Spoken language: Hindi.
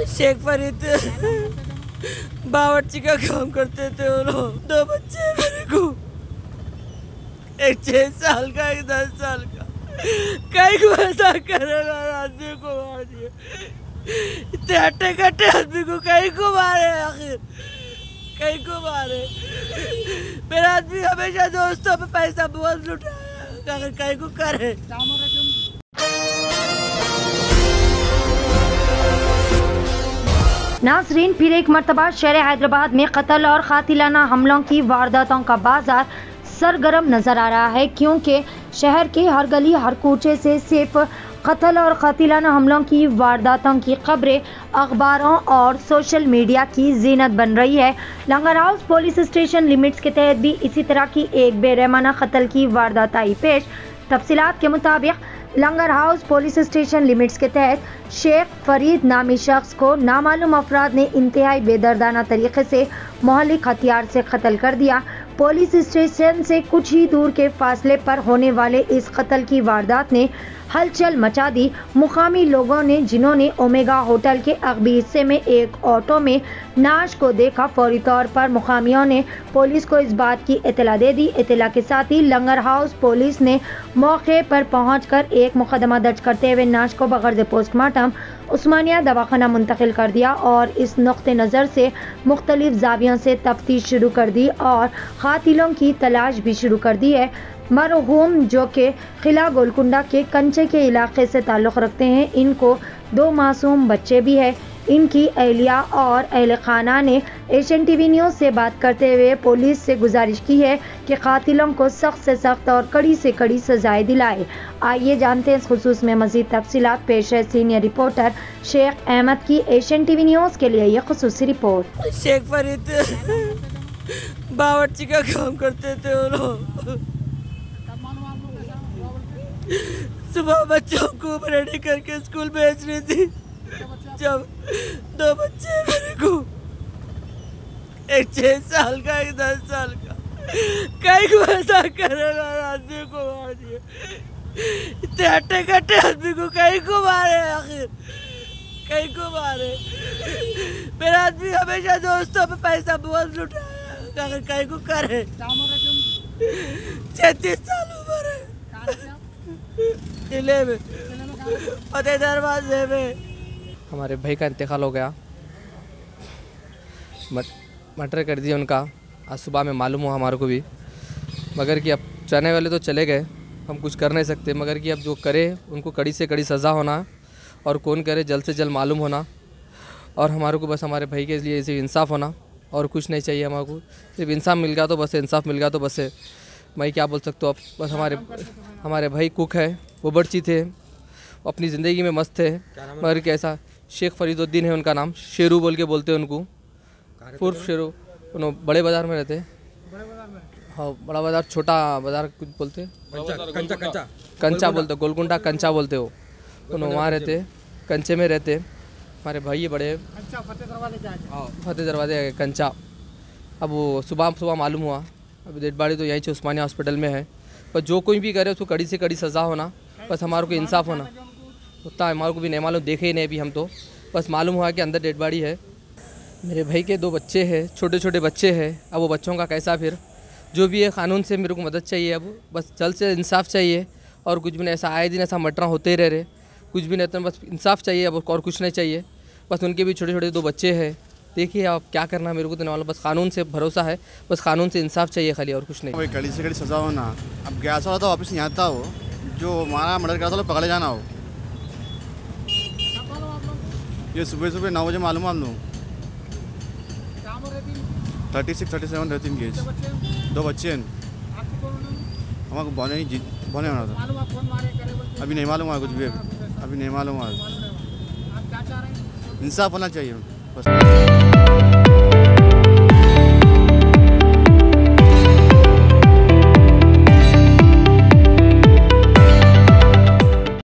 शेख फरीद बावर्ची का काम करते थे वो लोग। 2 बच्चे हैं मेरे को, एक 6 साल का, एक 10 साल का। कहीं को ऐसा करेगा, आदमी को मार दिए। इतने हट्टे कट्टे आदमी को कहीं को मारे, आखिर कहीं को मारे। मेरा आदमी हमेशा दोस्तों पे पैसा बहुत लुटाया, अगर कहीं को करे। नाज़रीन, फिर एक मरतबा शहर हैदराबाद में कत्ल और कातिलाना हमलों की वारदातों का बाजार सरगर्म नजर आ रहा है, क्योंकि शहर के हर गली हर कूचे से सिर्फ कत्ल और कातिलाना हमलों की वारदातों की खबरें अखबारों और सोशल मीडिया की जीनत बन रही है। लंगर हाउस पुलिस स्टेशन लिमिट्स के तहत भी इसी तरह की एक बेरहमाना कत्ल की वारदात आई पेश। तफसीलात के मुताबिक लंगर हाउस पुलिस स्टेशन लिमिट्स के तहत शेख फरीद नामी शख्स को नामालूम अफराद ने इंतहाई बेदर्दाना तरीके से मोहलिक हथियार से कत्ल कर दिया। पुलिस स्टेशन से कुछ ही दूर के फासले पर होने वाले इस कत्ल की वारदात ने हलचल मचा दी। मुकामी लोगों ने, जिन्होंने ओमेगा होटल के अगबी हिस्से में एक ऑटो में नाश को देखा, फौरी तौर पर मुकामियों ने पुलिस को इस बात की इत्तला दे दी। इत्तला के साथ ही लंगर हाउस पुलिस ने मौके पर पहुंचकर एक मुकदमा दर्ज करते हुए नाश को बगैर पोस्टमार्टम उस्मानिया दवाखाना मुंतकिल कर दिया और इस नुक्ते नज़र से मुख्तलिफ जावियों से तफ्तीश शुरू कर दी और कातिलों की तलाश भी शुरू कर दी है। मरहूम, जो कि किला गोलकुंडा के कंचे के इलाके से ताल्लुक़ रखते हैं, इनको 2 मासूम बच्चे भी हैं। इनकी अहलिया और अहल खाना ने एशियन टीवी न्यूज़ से बात करते हुए पुलिस से गुजारिश की है कि कातिलों को सख्त से सख्त और कड़ी से कड़ी सजाएं दिलाए। आइए जानते हैं इस खुसूस में मज़ीद तफसीलात। पेश है सीनियर रिपोर्टर शेख अहमद की एशियन टीवी न्यूज़ के लिए यह खुसूसी रिपोर्ट। शेख फरीद बावर्ची का काम करते थे वो लोग। सुबह बच्चों को रेडी करके स्कूल भेज रही थी। जब 2 बच्चे हैं मेरे को, एक 6 साल का, एक 10 साल का। कहीं को ऐसा करेगा, आदमी को मार दिए। इतने हट्टे कट्टे आदमी को कहीं को मारे, आखिर कहीं को मारे। मेरा आदमी हमेशा दोस्तों पे पैसा बहुत लुटाया, अगर कहीं को करे। 36 साल उम्र है। किले में, फतेह दरवाजे में। हमारे भाई का इंतकाल हो गया, मर्डर कर दिया उनका। आज सुबह में मालूम हुआ हमारे को भी, मगर कि अब जाने वाले तो चले गए, हम कुछ कर नहीं सकते। मगर कि अब जो करे उनको कड़ी से कड़ी सज़ा होना, और कौन करे जल्द से जल्द मालूम होना। और हमारे को बस हमारे भाई के लिए सिर्फ इंसाफ होना, और कुछ नहीं चाहिए हमारे को। सिर्फ इंसाफ मिल गया तो बस, इंसाफ मिल गया तो बस है। मैं क्या बोल सकता हूँ अब। बस हमारे भाई कुक है, वो बर्ची थे, अपनी ज़िंदगी में मस्त थे। मगर कैसा, शेख फरीदुद्दीन है उनका नाम, शेरू बोल के बोलते हैं उनको, उर्फ शेरू। उन्होंने बड़े बाज़ार में रहते। हाँ, बड़ा बाज़ार, छोटा बाज़ार कुछ बोलते, कंचा बोलते, गोलकुंडा कंचा बोलते हो। उन्होंने वहाँ रहते, कंचे में रहते। हमारे भाई बड़े फतेह दरवाजे कंचा। अब वो सुबह मालूम हुआ, अभी डेड बॉडी तो यहीं उस्मानिया हॉस्पिटल में है। पर जो कोई भी करे उसको कड़ी से कड़ी सज़ा होना, बस हमारे को इंसाफ होना। उतना हमारे को भी नहीं मालूम, देखे ही नहीं अभी हम तो। बस मालूम हुआ कि अंदर डेड बॉडी है। मेरे भाई के 2 बच्चे हैं, छोटे छोटे बच्चे हैं। अब वो बच्चों का कैसा, फिर जो भी है कानून से मेरे को मदद चाहिए। अब बस जल्द से इंसाफ चाहिए, और कुछ भी नहीं। ऐसा आए दिन ऐसा मर्डर होते ही रहे, कुछ भी नहीं, तो बस इंसाफ चाहिए अब, और कुछ नहीं चाहिए। बस उनके भी छोटे छोटे 2 बच्चे हैं। देखिए अब क्या करना मेरे को तो नहीं मालूम, बस कानून से भरोसा है, बस कानून से इंसाफ चाहिए खाली, और कुछ नहीं। वही कड़ी से कड़ी सजा होना। अब गया वाला तो वापस नहीं आता हो, जो हमारा मर्डर करा था पकड़े जाना हो। ये सुबह 9 बजे मालूम है हम लोग। 36-37 रहती इनकी एज। 2 बच्चे हैं हमारे को बने होना था। अभी नहीं मालूम है कुछ भी, अभी नहीं मालूम है। इंसाफ होना चाहिए बस।